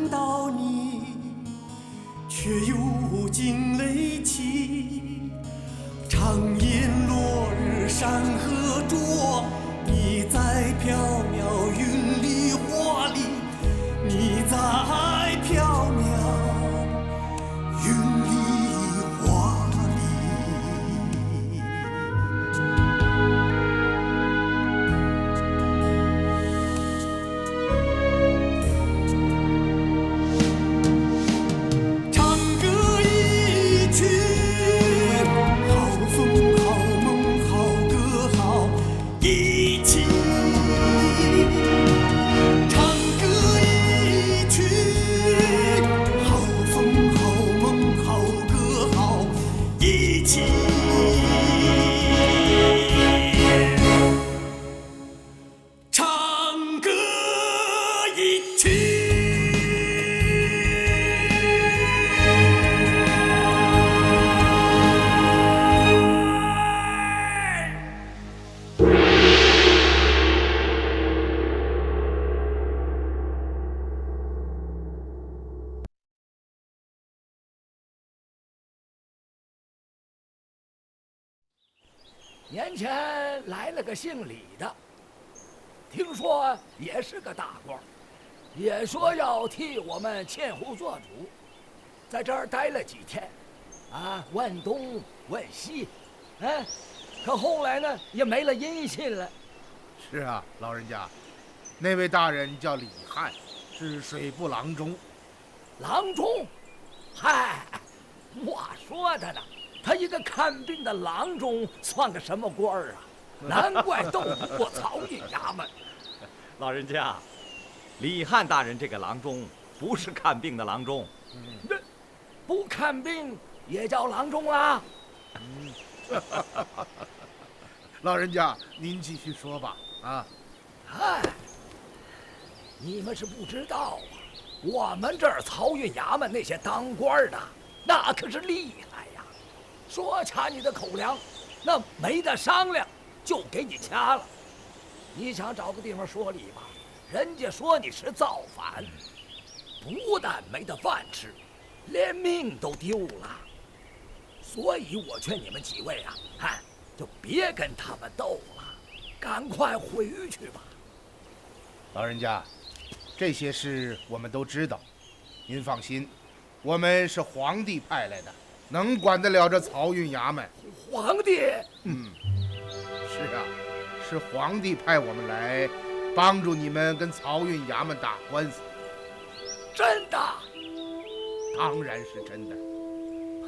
到你，却又惊雷起。长夜落日山河灼，你在缥缈云里花里，你在缥缈云里花里。唱歌一曲，好风好梦好歌好一起。唱歌一曲，好风好梦好歌好一起。唱歌一曲。年前来了个姓李的，听说也是个大官，也说要替我们千户做主，在这儿待了几天，问东问西，可后来呢也没了音信了。是啊，老人家，那位大人叫李汉，是水部郎中。郎中，嗨，话说的呢。他一个看病的郎中，算个什么官儿啊？难怪斗不过漕运衙门。老人家，李汉大人这个郎中不是看病的郎中，不看病也叫郎中啦。老人家，您继续说吧。嗨，你们是不知道啊，我们这儿漕运衙门那些当官的，那可是厉害。说掐你的口粮，那没得商量，就给你掐了。你想找个地方说理吧，人家说你是造反，不但没得饭吃，连命都丢了。所以我劝你们几位啊，就别跟他们斗了，赶快回去吧。老人家，这些事我们都知道，您放心，我们是皇帝派来的。能管得了这漕运衙门？皇帝？是啊，是皇帝派我们来帮助你们跟漕运衙门打官司。真的？当然是真的。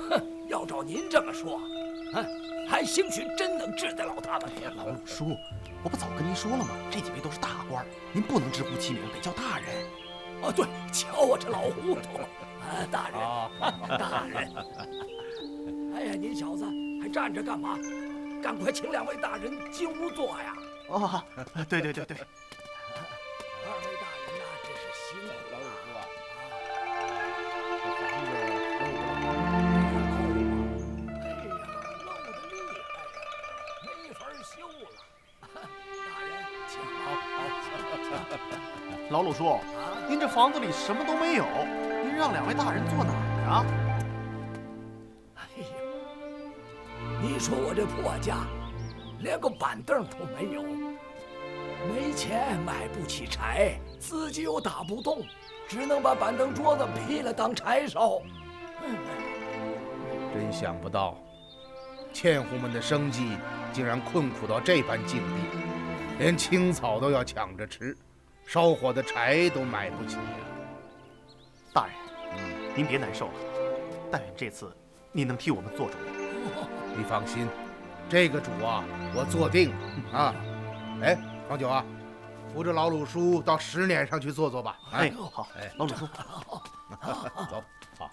哼，要照您这么说，还兴许真能治得了他们。老鲁叔，我不早跟您说了吗？这几位都是大官，您不能直呼其名，得叫大人。哦，对，瞧我这老糊涂。大人，大人。哎呀，您小子还站着干嘛？赶快请两位大人进屋坐呀！哦，对。二位大人呐，真是辛苦了。这房子哎呀，漏得厉害呀，没法修了。大人，请。好。老鲁叔，您这房子里什么都没有，您让两位大人坐哪儿啊？你说我这破家，连个板凳都没有，没钱买不起柴，自己又打不动，只能把板凳桌子劈了当柴烧。真想不到，纤户们的生计竟然困苦到这般境地，连青草都要抢着吃，烧火的柴都买不起啊！大人，您别难受了，但愿这次您能替我们做主。你放心，这个主啊，我做定了啊！哎，方九啊，扶着老鲁叔到石碾上去坐坐吧。哎，好，老鲁叔，走，好。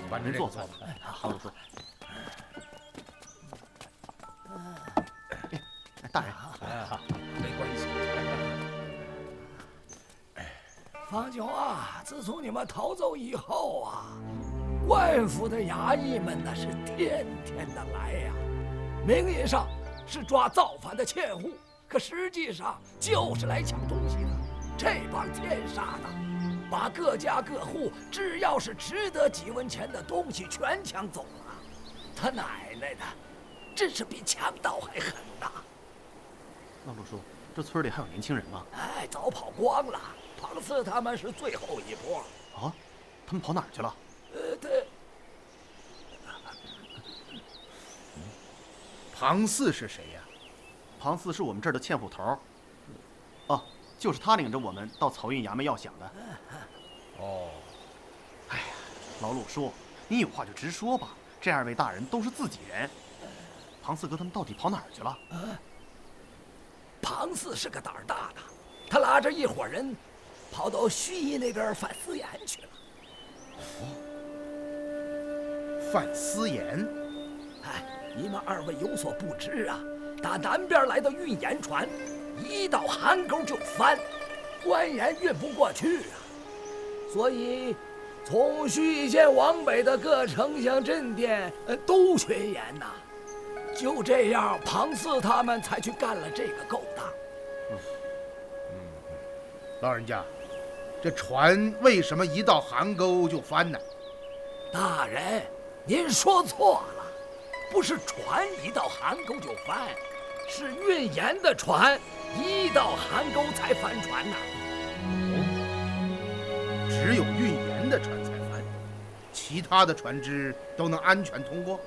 把您坐吧。老鲁叔。大人，没关系。方九啊，自从你们逃走以后啊，官府的衙役们那是天天的来呀，名义上是抓造反的窃户，可实际上就是来抢东西的。这帮天杀的，把各家各户只要是值得几文钱的东西全抢走了。他奶奶的，真是比强盗还狠呐！老鲁叔，这村里还有年轻人吗？哎，早跑光了。庞四他们是最后一波。啊，他们跑哪儿去了？对。庞四是谁呀？庞四是我们这儿的欠户头。哦，就是他领着我们到漕运衙门要饷的。哦，哎呀，老鲁叔，你有话就直说吧。这2位大人都是自己人。庞四哥他们到底跑哪儿去了？庞四是个胆儿大的，他拉着一伙人，跑到盱眙那边犯私盐去了。犯私盐？哎，你们2位有所不知啊，打南边来的运盐船，一到韩沟就翻，官盐运不过去啊，所以从盱眙县往北的各城乡镇店都缺盐呐。就这样，庞四他们才去干了这个勾当。老人家，这船为什么一到韩沟就翻呢？大人，您说错了，不是船一到韩沟就翻，是运盐的船一到韩沟才翻船呐。只有运盐的船才翻，其他的船只都能安全通过？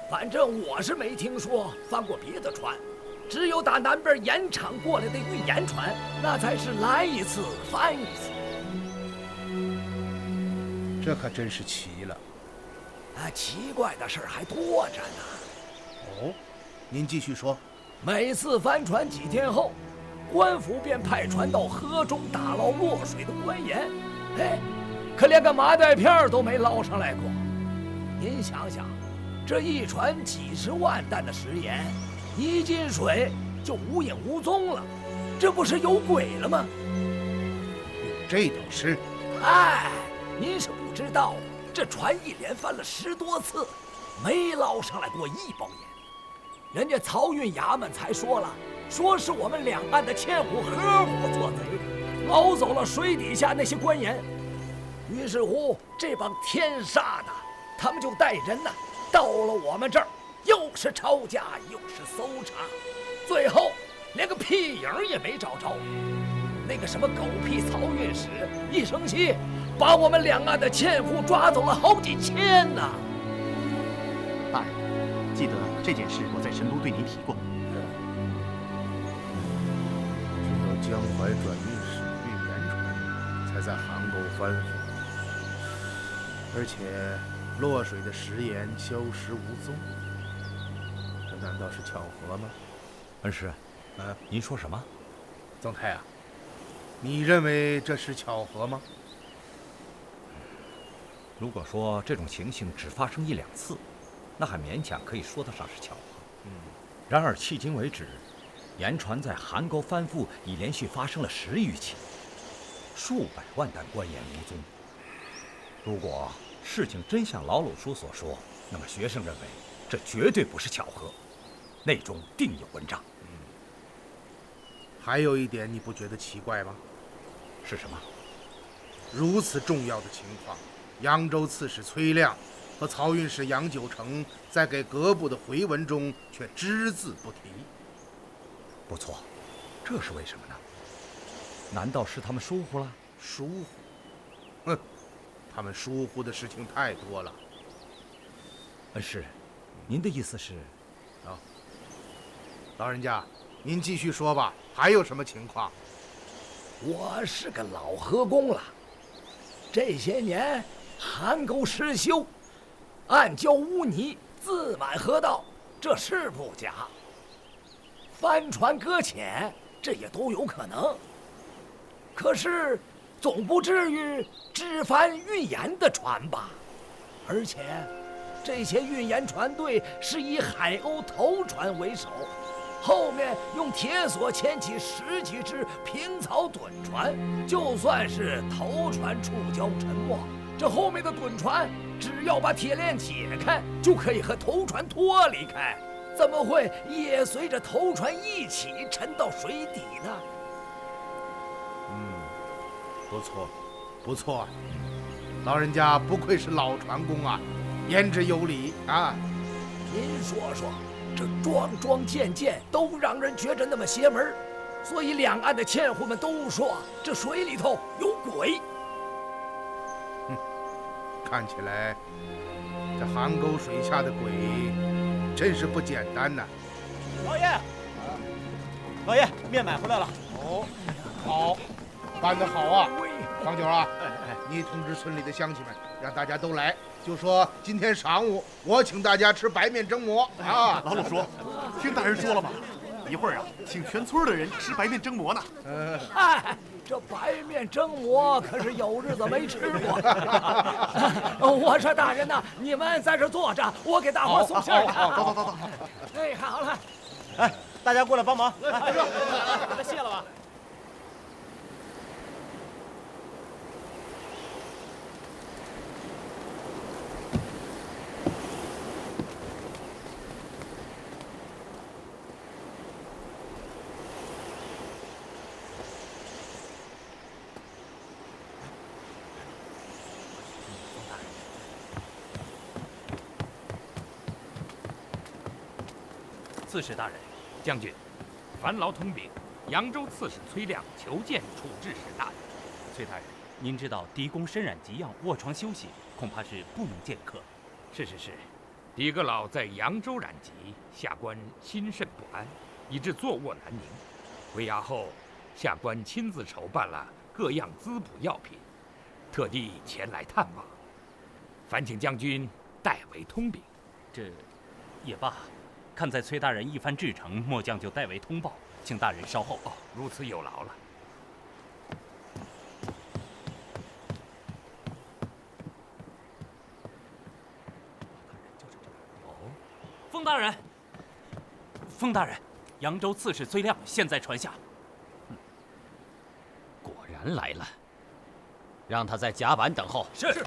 反正我是没听说翻过别的船，只有打南边盐场过来的运盐船，那才是来一次翻一次。这可真是奇了。奇怪的事儿还多着呢。哦，您继续说。每次翻船几天后，官府便派船到河中打捞落水的官盐，哎，可连个麻袋片都没捞上来过。您想想，这一船几10万担的食盐，一进水就无影无踪了，这不是有鬼了吗？有这等事？哎，您是不知道，这船一连翻了10多次，没捞上来过1包盐。人家漕运衙门才说了，说是我们两岸的欠户合伙做贼，捞走了水底下那些官盐。于是乎，这帮天杀的，他们就带人呢，到了我们这儿，又是抄家又是搜查，最后连个屁影也没找着。那个什么狗屁漕运使一生气，把我们两岸的欠户抓走了好几千呢。大人，记得这件事我在神都对您提过。直到江淮转运使运盐船才在韩沟翻覆，而且落水的食盐消失无踪，这难道是巧合吗？恩师，您说什么？曾太啊，你认为这是巧合吗？如果说这种情形只发生1、2次，那还勉强可以说得上是巧合。然而迄今为止，盐船在韩沟翻覆已连续发生了10余起，数百万担官盐无踪。如果事情真像老鲁叔所说，那么学生认为这绝对不是巧合，内中定有文章。还有一点你不觉得奇怪吗？是什么？如此重要的情况，扬州刺史崔亮和漕运使杨九成在给各部的回文中却只字不提。不错，这是为什么呢？难道是他们疏忽了？疏忽？哼，他们疏忽的事情太多了。恩师，您的意思是？老人家，您继续说吧，还有什么情况？我是个老河工了，这些年韩沟失修，暗礁污泥，自满河道，这是不假。帆船搁浅，这也都有可能。可是，总不至于只翻运盐的船吧？而且，这些运盐船队是以海鸥头船为首，后面用铁索牵起10几只平草趸船，就算是头船触礁沉没，这后面的趸船只要把铁链解开，就可以和头船脱离开，怎么会也随着头船一起沉到水底呢？不错，不错，老人家不愧是老船工啊，言之有理啊。您说说，这桩桩件件都让人觉着那么邪门，所以两岸的纤户们都说这水里头有鬼。看起来这邗沟水下的鬼真是不简单呐。老爷，老爷，面买回来了。哦，好，办得好啊！方九啊，你通知村里的乡亲们，让大家都来，就说今天上午我请大家吃白面蒸馍啊。老鲁叔，听大人说了吗？一会儿啊，请全村的人吃白面蒸馍呢。嗨，这白面蒸馍可是有日子没吃过。我说大人呐，你们在这坐着，我给大伙送信儿去。走。哎，好了。哎，大家过来帮忙，来，给他卸了吧。刺史大人，将军，烦劳通禀，扬州刺史崔亮求见处置使大人。崔大人，您知道狄公身染疾药，卧床休息，恐怕是不能见客。是，狄阁老在扬州染疾，下官心甚不安，以致坐卧难宁。回衙后，下官亲自筹办了各样滋补药品，特地前来探望，烦请将军代为通禀。这也罢。看在崔大人一番至诚，末将就代为通报，请大人稍后。哦，如此有劳了。哦，封大人，封大人，扬州刺史崔亮现在传下。果然来了，让他在甲板等候。是。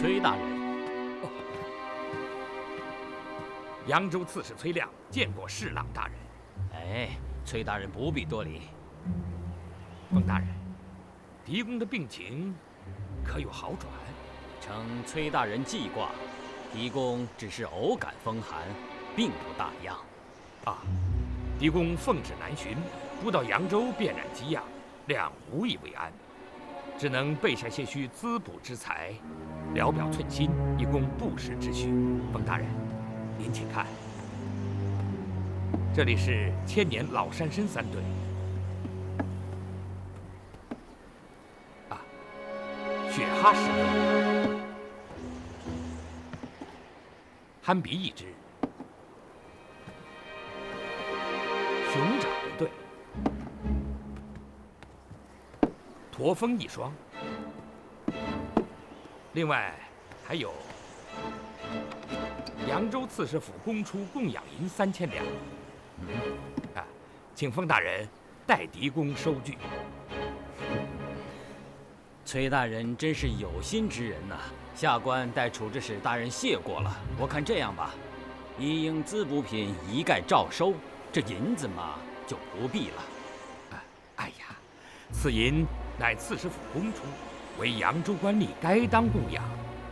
崔大人，扬州刺史崔亮见过侍郎大人。哎，崔大人不必多礼。封大人，狄公的病情可有好转？承崔大人记挂，狄公只是偶感风寒，并不大恙。啊，狄公奉旨南巡，不到扬州便染疾药，亮无以为安，只能备下些许滋补之材，聊表寸心，以供不时之需。封大人，您请看，这里是千年老山参3对。啊，雪蛤10对，憨鼻1只，熊掌1对，驼峰1双。另外还有扬州刺史府公出供养银3000两。啊，请封大人代狄公收据。崔大人真是有心之人呐！下官代处置使大人谢过了。我看这样吧，一应滋补品一概照收，这银子嘛就不必了。哎呀，此银乃刺史府公出，为扬州官吏该当供养，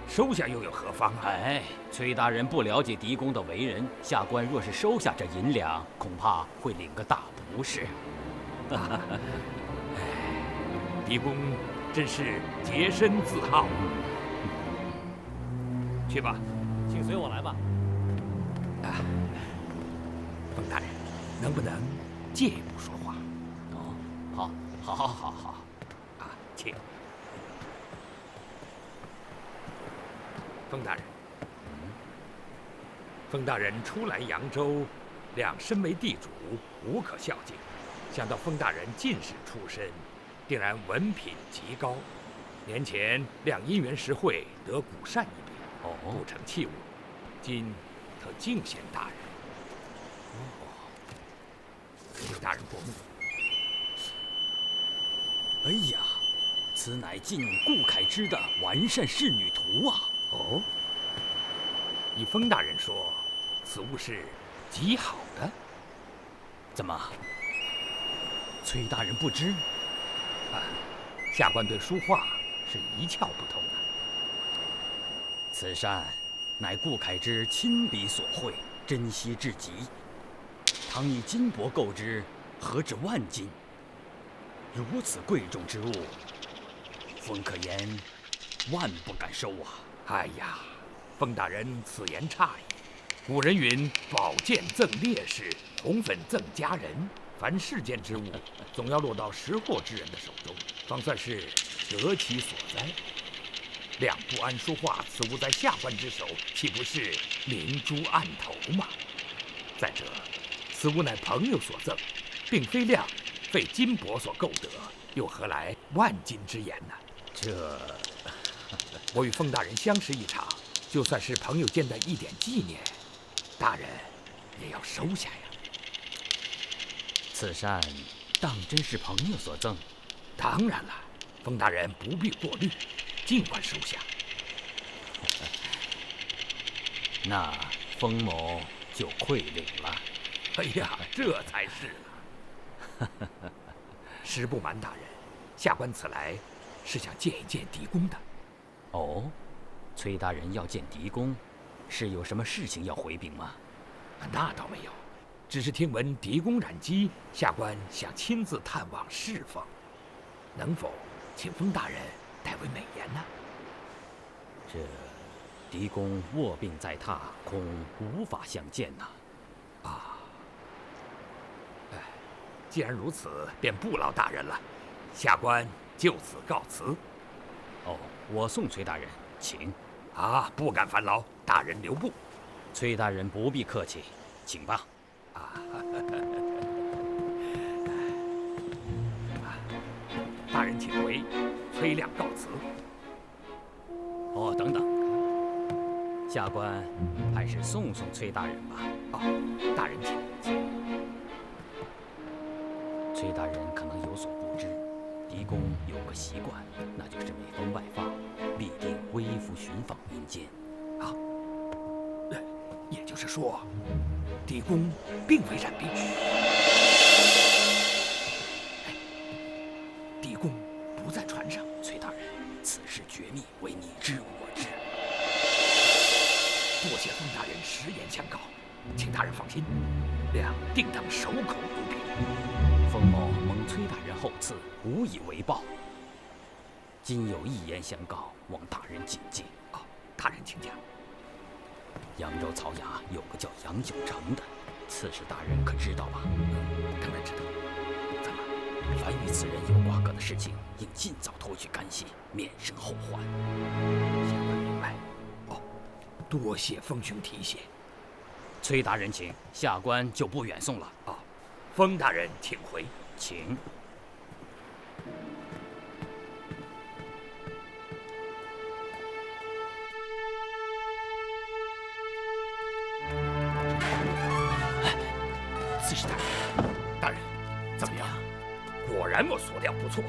收下又有何妨啊？哎，崔大人不了解狄公的为人，下官若是收下这银两，恐怕会领个大不是。狄公真是洁身自好。去吧，请随我来吧。封大人，能不能借一步说话？哦，好。啊，请。封大人，封大人初来扬州，亮身为地主，无可孝敬。想到封大人进士出身，定然文品极高。年前亮因缘实惠，得古扇一柄，不成器物。今特敬献大人。请大人过目。哎呀，此乃晋顾恺之的完善仕女图啊！哦，以封大人说，此物是极好的。怎么，崔大人不知？下官对书画是一窍不通的。此扇乃顾恺之亲笔所绘，珍稀至极。倘以金帛购之，何止万金？如此贵重之物，封可言万不敢收啊！哎呀，封大人此言差矣。古人云：“宝剑赠烈士，红粉赠佳人。”凡世间之物，总要落到识货之人的手中，方算是得其所哉。两不安书画，此物在下官之手，岂不是明珠暗投吗？再者，此物乃朋友所赠，并非量费金帛所购得，又何来万金之言呢？这，我与封大人相识一场，就算是朋友间的一点纪念，大人也要收下呀。此扇当真是朋友所赠？当然了，封大人不必过虑，尽管收下。那封某就愧领了。哎呀，这才是呢。实不瞒大人，下官此来是想见一见狄公的。哦，崔大人要见狄公，是有什么事情要回禀吗？那倒没有，只是听闻狄公染疾，下官想亲自探望侍奉，能否请封大人代为美言呢？这狄公卧病在榻，恐无法相见呐。既然如此，便不劳大人了，下官就此告辞。哦，我送崔大人，请。不敢烦劳，大人留步。崔大人不必客气，请吧。大人请回，崔亮告辞。哦，等等，下官还是送崔大人吧。大人请。崔大人可能有所不知，狄公有个习惯，那就是每逢外放，必定微服寻访民间。也就是说，狄公并未染病。狄公不在船上。崔大人，此事绝密，唯你知我知。多谢封大人实言相告，请大人放心，亮定当守口如瓶。封某蒙崔大人厚赐，无以为报。今有一言相告，望大人谨记。大人请讲。扬州曹衙有个叫杨九成的，刺史大人可知道吧？当然知道。怎么？凡与此人有瓜葛的事情，应尽早脱去干系，免生后患。下官明白。多谢封兄提携。崔大人请，下官就不远送了。封大人请回。请。刺史大人，大人，怎么样？果然我所料不错，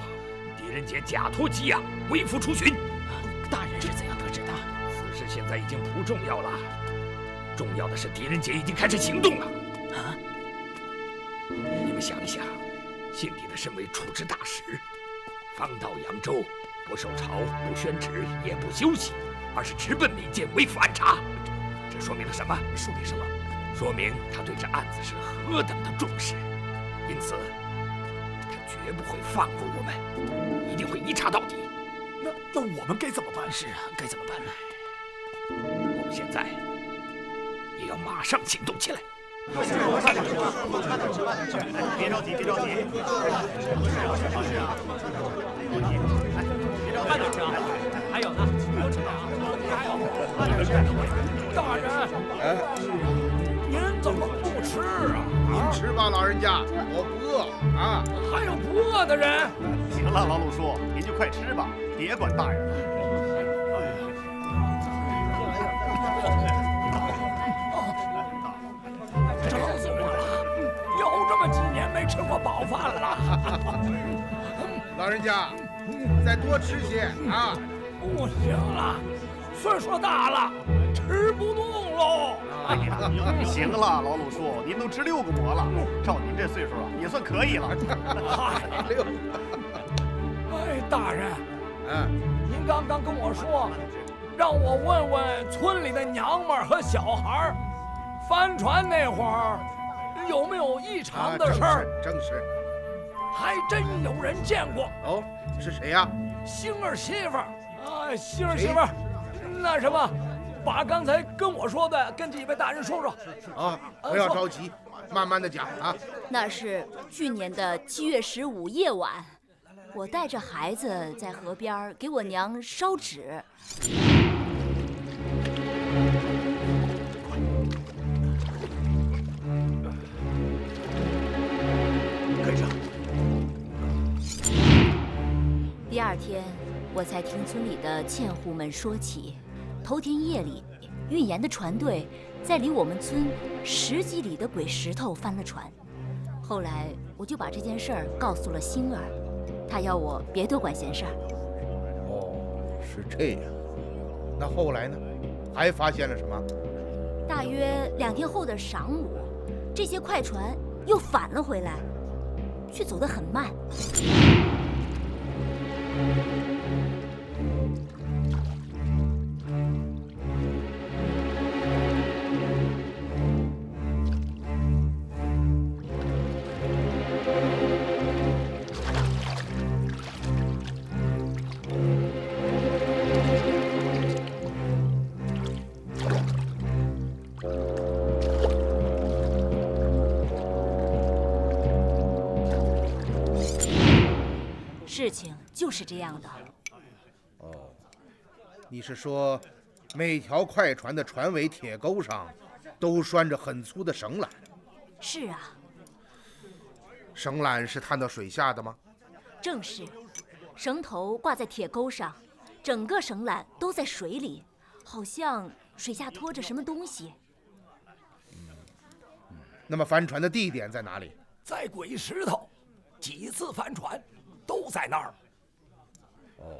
狄仁杰假托给养，微服出巡。大人是怎样得知的？此事现在已经不重要了，重要的是狄仁杰已经开始行动了。你们想一想，姓狄的身为处置大使，方到扬州，不受朝，不宣旨，也不休息，而是直奔民间微服暗查。这说明了什么？说明什么？说明他对这案子是何等的重视，因此他绝不会放过我们，一定会一查到底。那我们该怎么办？是啊，该怎么办呢？我们现在也要马上行动起来。别着急，别着急。慢点吃啊！还有呢，还有吃的啊！还有，慢点吃。大人，您怎么不吃啊？您吃吧，老人家，我不饿啊。还有不饿的人？行了，老鲁叔，您就快吃吧，别管大人了。撑死我了！有这么几年没吃过饱饭了。老人家，再多吃些啊！不行了，岁数大了，吃不动喽。哎呀，行了，老鲁叔，您都吃6个馍了，照您这岁数啊，也算可以了。哎，大人，您刚刚跟我说，让我问问村里的娘们儿和小孩儿，帆船那会儿有没有异常的事儿？正是，还真有人见过。哦，是谁呀？星儿媳妇儿啊，星儿媳妇儿，那什么，把刚才跟我说的跟几位大人说说。啊，不要着急，慢慢的讲啊。那是去年的7月15夜晚，我带着孩子在河边给我娘烧纸。跟上。第2天，我才听村里的纤户们说起，头天夜里，运盐的船队在离我们村10几里的鬼石头翻了船。后来我就把这件事儿告诉了星儿，他要我别多管闲事儿。哦，是这样。那后来呢？还发现了什么？大约2天后的晌午，这些快船又返了回来，却走得很慢。事情就是这样的。哦，你是说，每条快船的船尾铁钩上都拴着很粗的绳缆？是啊。绳缆是探到水下的吗？正是，绳头挂在铁钩上，整个绳缆都在水里，好像水下拖着什么东西。那么帆船的地点在哪里？在鬼石头，几次帆船都在那儿。哦，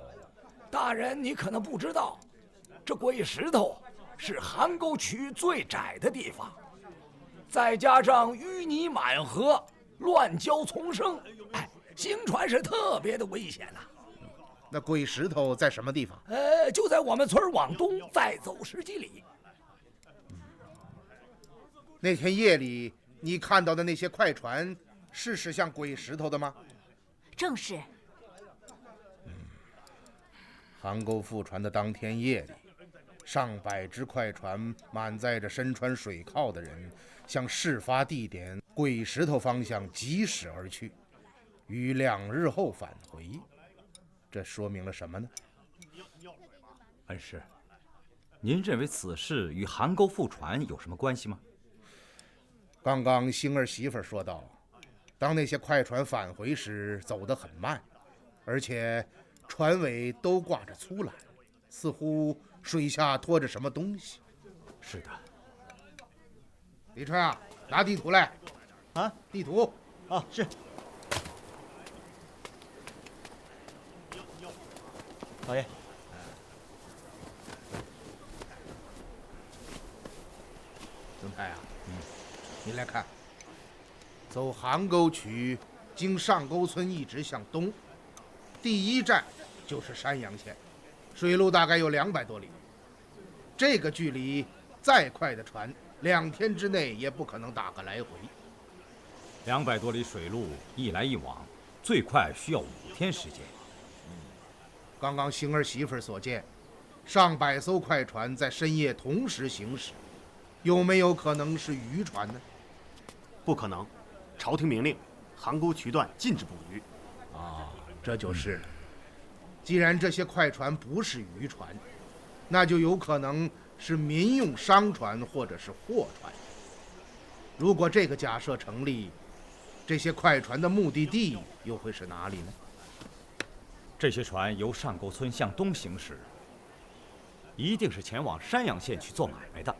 大人，你可能不知道，这鬼石头是邗沟区最窄的地方，再加上淤泥满河，乱礁丛生，行船是特别的危险呐。那鬼石头在什么地方？就在我们村往东再走10几里。那天夜里你看到的那些快船是驶向鬼石头的吗？正是。邗沟覆船的当天夜里，上百只快船满载着身穿水铐的人，向事发地点鬼石头方向疾驶而去，于2日后返回。这说明了什么呢？恩师，您认为此事与邗沟覆船有什么关系吗？刚刚星儿媳妇说道，当那些快船返回时走得很慢，而且船尾都挂着粗缆，似乎水下拖着什么东西。是的。李川啊，拿地图来。啊，地图。啊，是。老爷。曾太啊，您来看，走邗沟渠，经上沟村一直向东，第1站就是山阳县，水路大概有200多里。这个距离，再快的船2天之内也不可能打个来回。200多里水路，一来一往，最快需要5天时间。刚刚星儿媳妇所见，上百艘快船在深夜同时行驶，有没有可能是渔船呢？不可能，朝廷明令，邗沟渠段禁止捕鱼。啊，这就是了。既然这些快船不是渔船，那就有可能是民用商船或者是货船。如果这个假设成立，这些快船的目的地又会是哪里呢？这些船由上沟村向东行驶，一定是前往山阳县去做买卖的。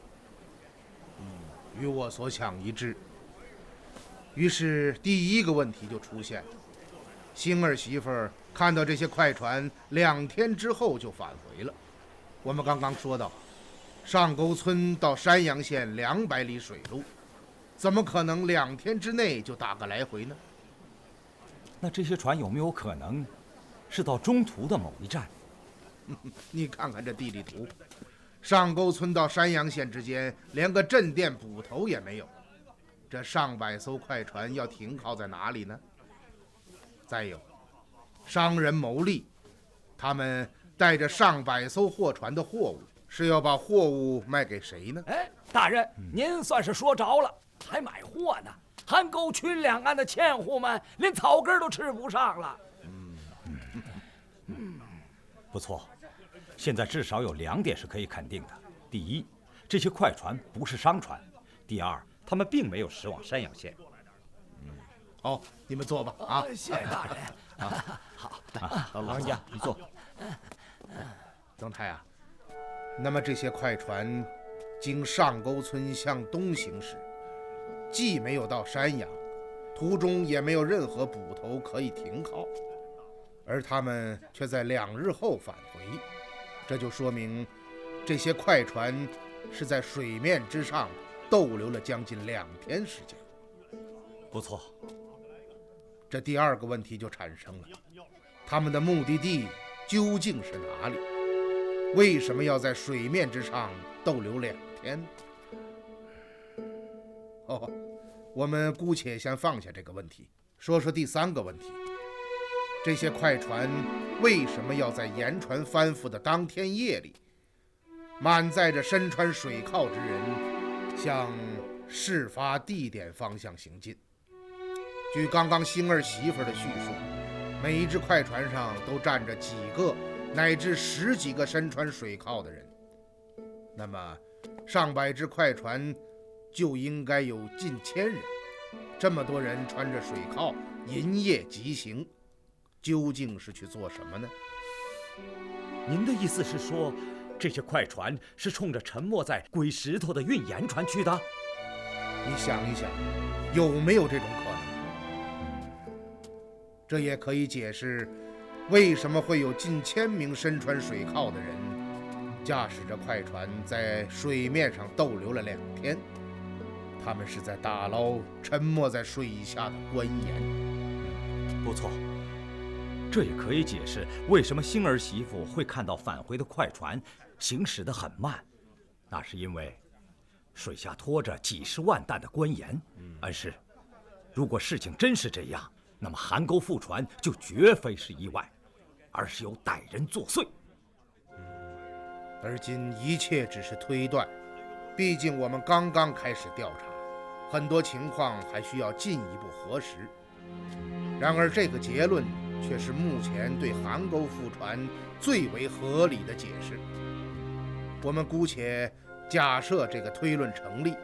与我所想一致。于是第1个问题就出现了：星儿媳妇儿看到这些快船2天之后就返回了。我们刚刚说到，上沟村到山阳县200里水路，怎么可能2天之内就打个来回呢？那这些船有没有可能是到中途的某一站？你看看这地理图，上沟村到山阳县之间连个镇店捕头也没有，这上百艘快船要停靠在哪里呢？再有，商人牟利，他们带着上百艘货船的货物，是要把货物卖给谁呢？哎，大人，您算是说着了，还买货呢？韩沟群两岸的纤户们连草根都吃不上了。不错，现在至少有2点是可以肯定的：第一，这些快船不是商船；第二，他们并没有驶往山阳县。好，你们坐吧。啊，谢谢大人。好，老人家你坐。曾太啊，那么这些快船经上沟村向东行驶，既没有到山阳，途中也没有任何捕头可以停靠，而他们却在2日后返回，这就说明这些快船是在水面之上逗留了将近2天时间。不错，这第2个问题就产生了，他们的目的地究竟是哪里？为什么要在水面之上逗留2天？我们姑且先放下这个问题，说说第3个问题。这些快船为什么要在盐船翻覆的当天夜里，满载着身穿水铐之人向事发地点方向行进？据刚刚星儿媳妇的叙述，每一只快船上都站着几个乃至10几个身穿水铐的人，那么上百只快船就应该有近1000人。这么多人穿着水铐银夜疾行，究竟是去做什么呢？您的意思是说，这些快船是冲着沉没在鬼石头的运盐船去的？你想一想，有没有这种可能？这也可以解释为什么会有近1000名身穿水铐的人驾驶着快船在水面上逗留了2天。他们是在打捞沉没在水下的官盐。不错，这也可以解释为什么星儿媳妇会看到返回的快船行驶得很慢，那是因为水下拖着几10万担的官盐。恩师，如果事情真是这样，那么韩沟覆船就绝非是意外，而是有歹人作祟。而今一切只是推断，毕竟我们刚刚开始调查，很多情况还需要进一步核实。然而这个结论却是目前对韩沟覆船最为合理的解释。我们姑且假设这个推论成立，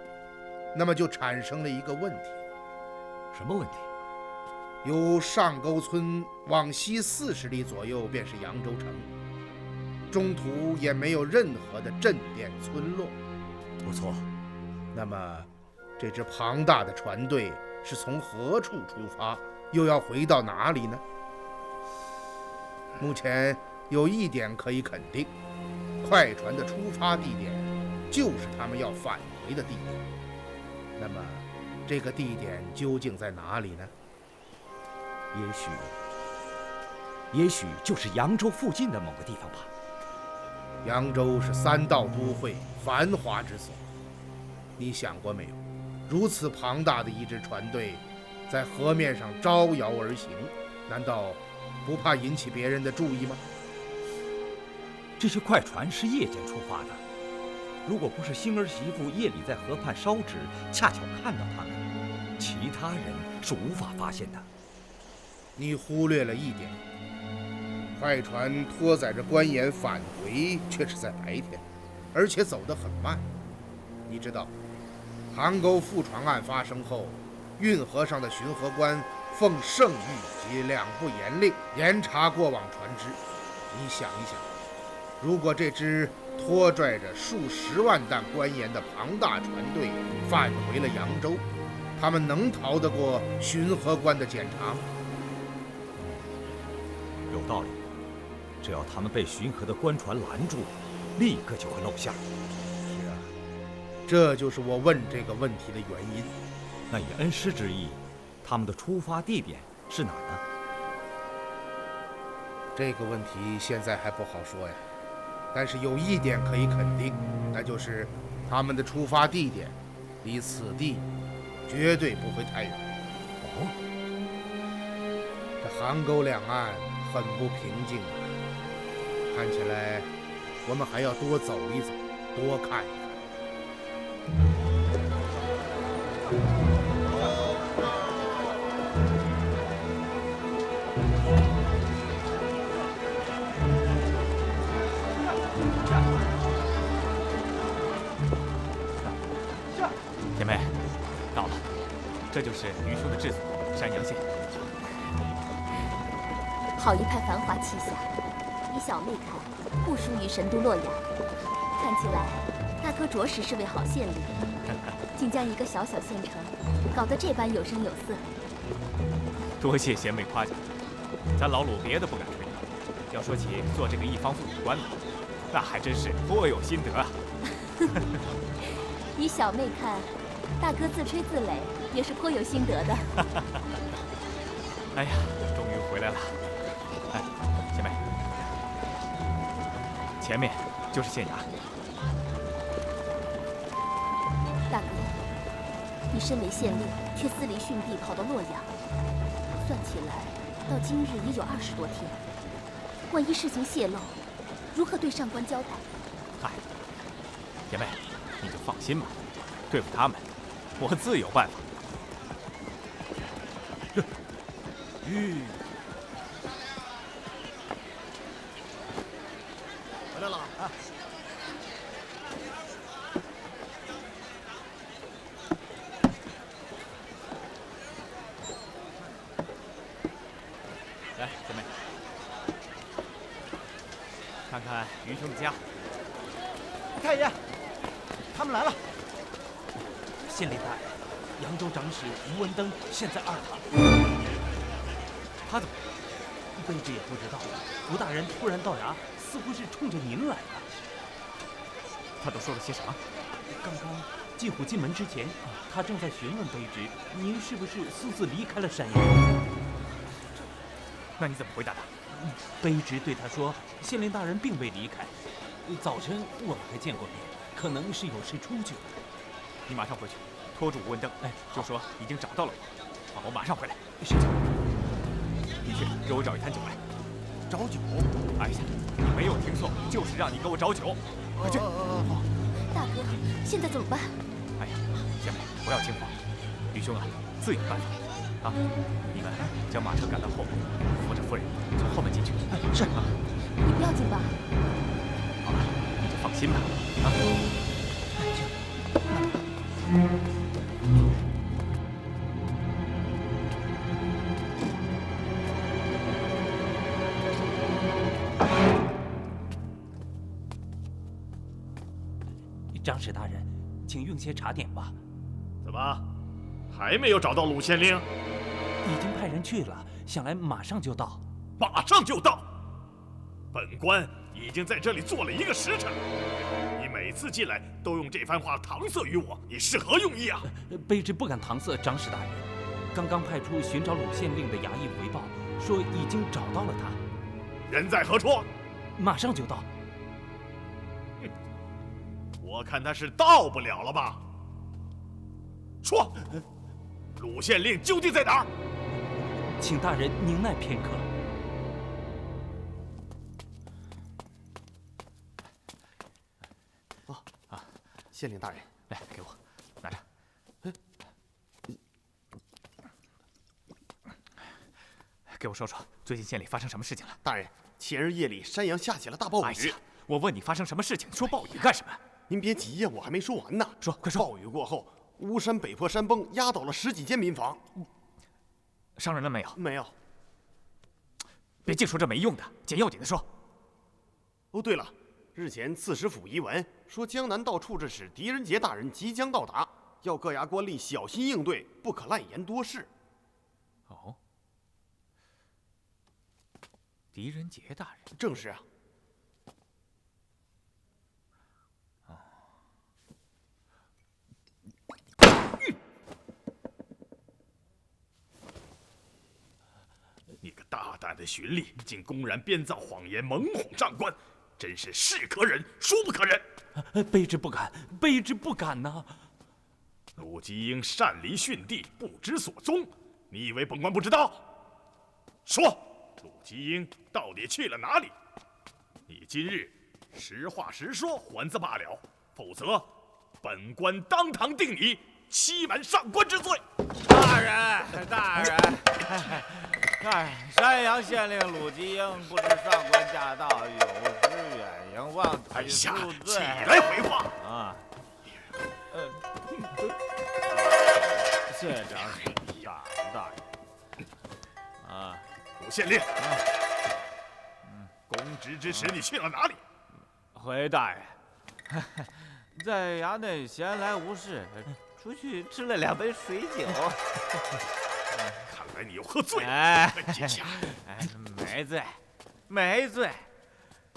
那么就产生了一个问题。什么问题？由上沟村往西40里左右便是扬州城，中途也没有任何的镇店村落。不错，那么这支庞大的船队是从何处出发，又要回到哪里呢？目前有一点可以肯定，快船的出发地点就是他们要返回的地点。那么这个地点究竟在哪里呢？也许就是扬州附近的某个地方吧。扬州是3道都会，繁华之所。你想过没有，如此庞大的一支船队在河面上招摇而行，难道不怕引起别人的注意吗？这些快船是夜间出发的，如果不是星儿媳妇夜里在河畔烧纸，恰巧看到他们，其他人是无法发现的。你忽略了一点，快船拖载着官盐返回却是在白天，而且走得很慢。你知道，韩沟覆船案发生后，运河上的巡河官奉圣谕及2部严令严查过往船只。你想一想，如果这支拖拽着数10万担官盐的庞大船队返回了扬州，他们能逃得过巡河官的检查吗？有道理，只要他们被巡河的官船拦住，立刻就会露馅。是啊，这就是我问这个问题的原因。那以恩师之意，他们的出发地点是哪儿呢？这个问题现在还不好说呀，但是有一点可以肯定，那就是他们的出发地点离此地绝对不会太远。哦，这邗沟两岸很不平静啊，看起来我们还要多走一走，多看一看。姐妹，到了，这就是余兄的治所山阳县。好一派繁华气象，依小妹看，不输于神都洛阳。看起来，大哥着实是位好县令，竟将一个小小县城搞得这般有声有色。多谢贤妹夸奖，咱老鲁别的不敢吹，要说起做这个一方副使官呢，那还真是颇有心得啊。依小妹看，大哥自吹自擂，也是颇有心得的。哎呀，终于回来了！哎，贤妹，前面就是县衙。大哥，你身为县令，却私离训地跑到洛阳，算起来，到今日也有20多天。万一事情泄露，如何对上官交代？嗨，姐妹，你就放心吧，对付他们，我自有办法。回来了啊！来，姐妹，看看余兄的家。太爷，他们来了。县令大人，扬州长史吴文登现在2堂。他怎么？卑职也不知道，吴大人突然到衙，似乎是冲着您来的。他都说了些什么？刚刚进虎进门之前，他正在询问卑职，您是不是私自离开了山阳？那你怎么回答他？卑职对他说，县令大人并未离开，早晨我们还见过面，可能是有事出去了。你马上回去，拖住吴文登，就说已经找到了我，我马上回来。是。你去给我找一坛酒来。找酒？哎呀，你没有听错，就是让你给我找酒。快去！好。大哥，现在怎么办？哎呀，姐妹不要惊慌，余兄啊，自有办法。啊，你们将马车赶到后面，扶着夫人从后门进去。是啊，你不要紧吧？好了，你就放心吧。啊。长史大人，请用些茶点吧。怎么，还没有找到鲁县令？已经派人去了，想来马上就到。马上就到。本官已经在这里坐了1个时辰了。你每次进来都用这番话搪塞于我，你是何用意啊？卑职不敢搪塞长史大人。刚刚派出寻找鲁县令的衙役回报，说已经找到了他。人在何处？马上就到。我看他是到不了了吧？说，鲁县令究竟在哪儿？请大人宁耐片刻。县令大人，来给我拿着。给我说说，最近县里发生什么事情了？大人，前日夜里山阳下起了大暴雨。哎呀，我问你发生什么事情，说暴雨干什么？您别急呀，我还没说完呢。说，快说。暴雨过后，巫山北坡山崩，压倒了10几间民房。伤人了没有？没有。别净说这没用的，捡要紧的说。哦，对了，日前刺史府遗文说，江南道处置使狄仁杰大人即将到达，要各衙官吏小心应对，不可滥言多事。哦。狄仁杰大人。正是啊。你个大胆的巡吏，竟公然编造谎言蒙哄上官，真是是可忍，孰不可忍！卑职不敢，卑职不敢呐！陆基英擅离训地，不知所踪，你以为本官不知道？说，陆基英到底去了哪里？你今日实话实说，还则罢了，否则本官当堂定你欺瞒上官之罪。大人，大人，山阳县令鲁吉英不知上官驾到，有失远迎，望起恕罪。起来回话啊！谢长史大人。啊，鲁县令，公职之时你去了哪里？回大人，在衙内闲来无事，出去吃了2杯水酒。看来你又喝醉了。哎，阶下，没醉，没醉，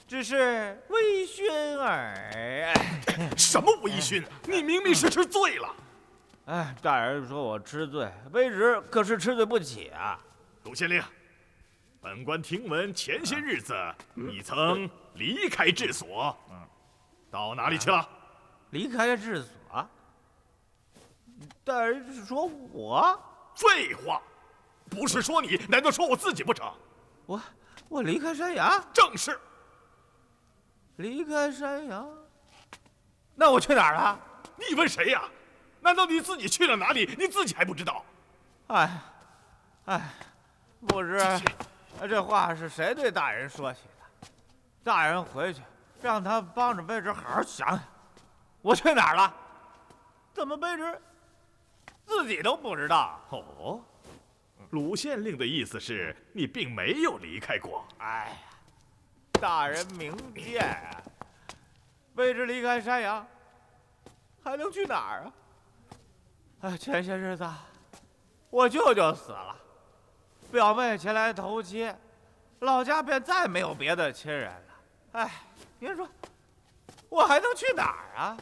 只是微醺而已。什么微醺？你明明是吃醉了。哎，大人说我吃醉，卑职可是吃醉不起啊。鲁县令，本官听闻前些日子你曾离开治所，到哪里去了？离开了治所？大人是说我？废话，不是说你，难道说我自己不成？我离开山阳？正是。离开山阳？那我去哪儿了？你问谁呀？难道你自己去了哪里，你自己还不知道？哎，不知这话是谁对大人说起的？大人回去让他帮着卑职好好想想，我去哪儿了？怎么卑职自己都不知道？哦，鲁县令的意思是你并没有离开过。哎呀，大人明鉴啊！卑职离开山阳，还能去哪儿啊？哎，前些日子我舅舅死了，表妹前来头七，老家便再没有别的亲人了。哎，您说我还能去哪儿啊？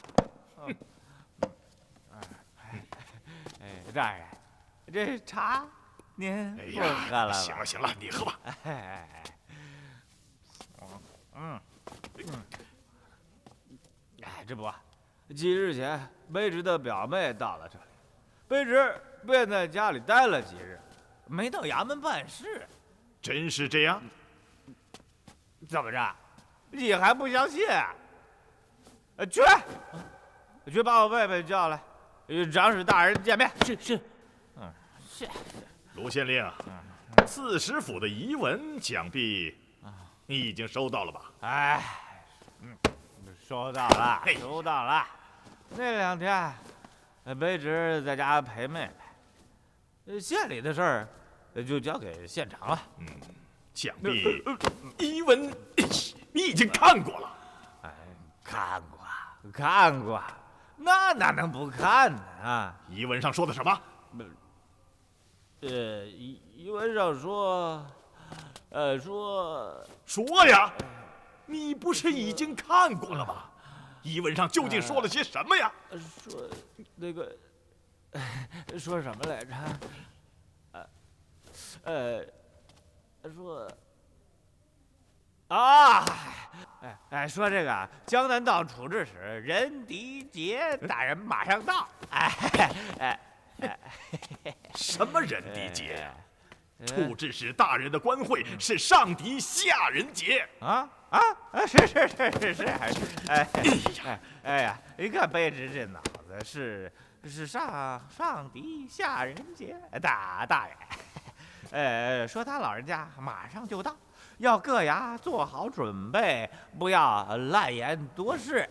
大人，这茶您不喝了吧？行了，你喝吧。这不，几日前卑职的表妹到了这里，卑职便在家里待了几日，没到衙门办事。真是这样？怎么着？你还不相信？去把我妹妹叫来，与长史大人见面。是。卢县令，刺史府的遗文想必你已经收到了吧？哎，收到了。那2天，卑职在家陪妹妹，县里的事儿就交给县长了。想必遗文你已经看过了。看过，那哪能不看呢？啊，遗文上说的什么？遗文上说呀，你不是已经看过了吗？遗文上究竟说了些什么呀？说那个，说什么来着？说说这个江南道处置使任迪杰大人马上到。什么任迪杰呀？处置使大人的官会是上狄下人杰。是。哎呀，你看卑职这脑子是上狄下人杰。大人，说他老人家马上就到，要各衙做好准备，不要滥言多事。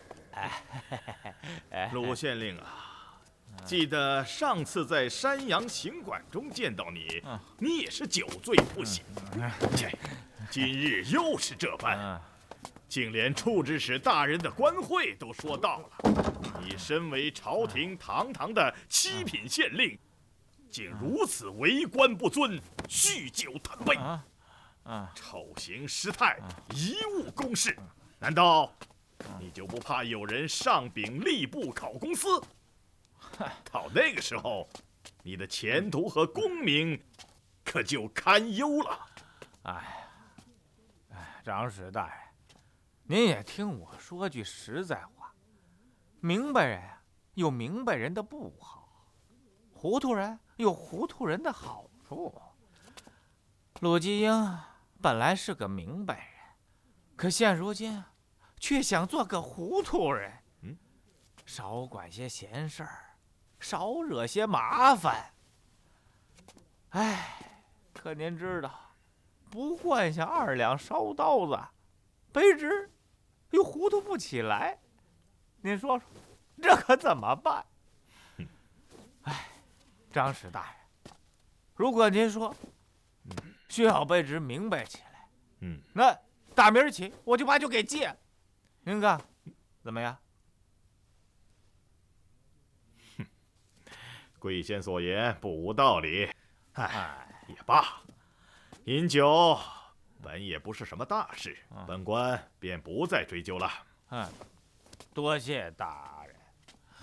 鲁县令啊，记得上次在山阳行馆中见到你，你也是酒醉不醒。今日又是这般，竟连处置使大人的官会都说到了。你身为朝廷堂堂的7品县令，竟如此为官不尊，酗酒贪杯。丑行失态，贻误公事，难道你就不怕有人上禀吏部考公司？到那个时候，你的前途和功名可就堪忧了。长史大人，您也听我说句实在话，明白人有明白人的不好，糊涂人有糊涂人的好处。鲁继英本来是个明白人，可现如今却想做个糊涂人。少管些闲事儿，少惹些麻烦。可您知道，不灌下2两烧刀子，卑职又糊涂不起来。您说说，这可怎么办？张史大人，如果您说需要卑职明白起来，那打明儿起我就把酒给戒了。您看怎么样？贵县所言不无道理，也罢，饮酒本也不是什么大事，本官便不再追究了。多谢大人。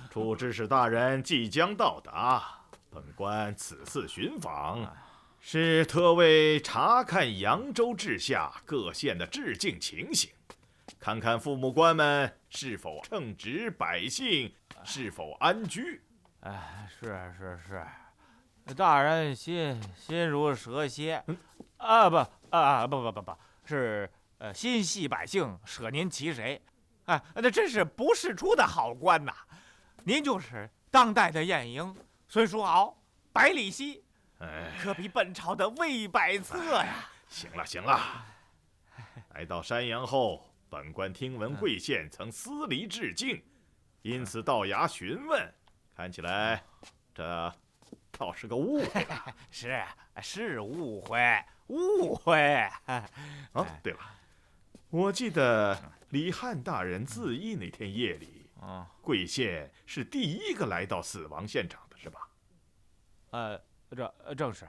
处知使大人即将到达，本官此次寻访，是特为查看扬州治下各县的治境情形，看看父母官们是否称职，百姓是否安居。是，大人心如蛇蝎，不，是心系百姓，舍您其谁？那真是不世出的好官呐！您就是当代的晏婴、孙叔敖、百里奚，可比本朝的魏百策呀！行了，来到山阳后，本官听闻贵县曾私离致敬，因此到衙询问，看起来这倒是个误会了。是误会。对了，我记得李汉大人自缢那天夜里，贵县是第一个来到死亡现场的，是吧？正是。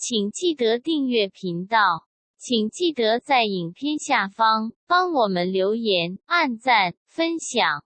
请记得订阅频道，请记得在影片下方帮我们留言、按赞、分享。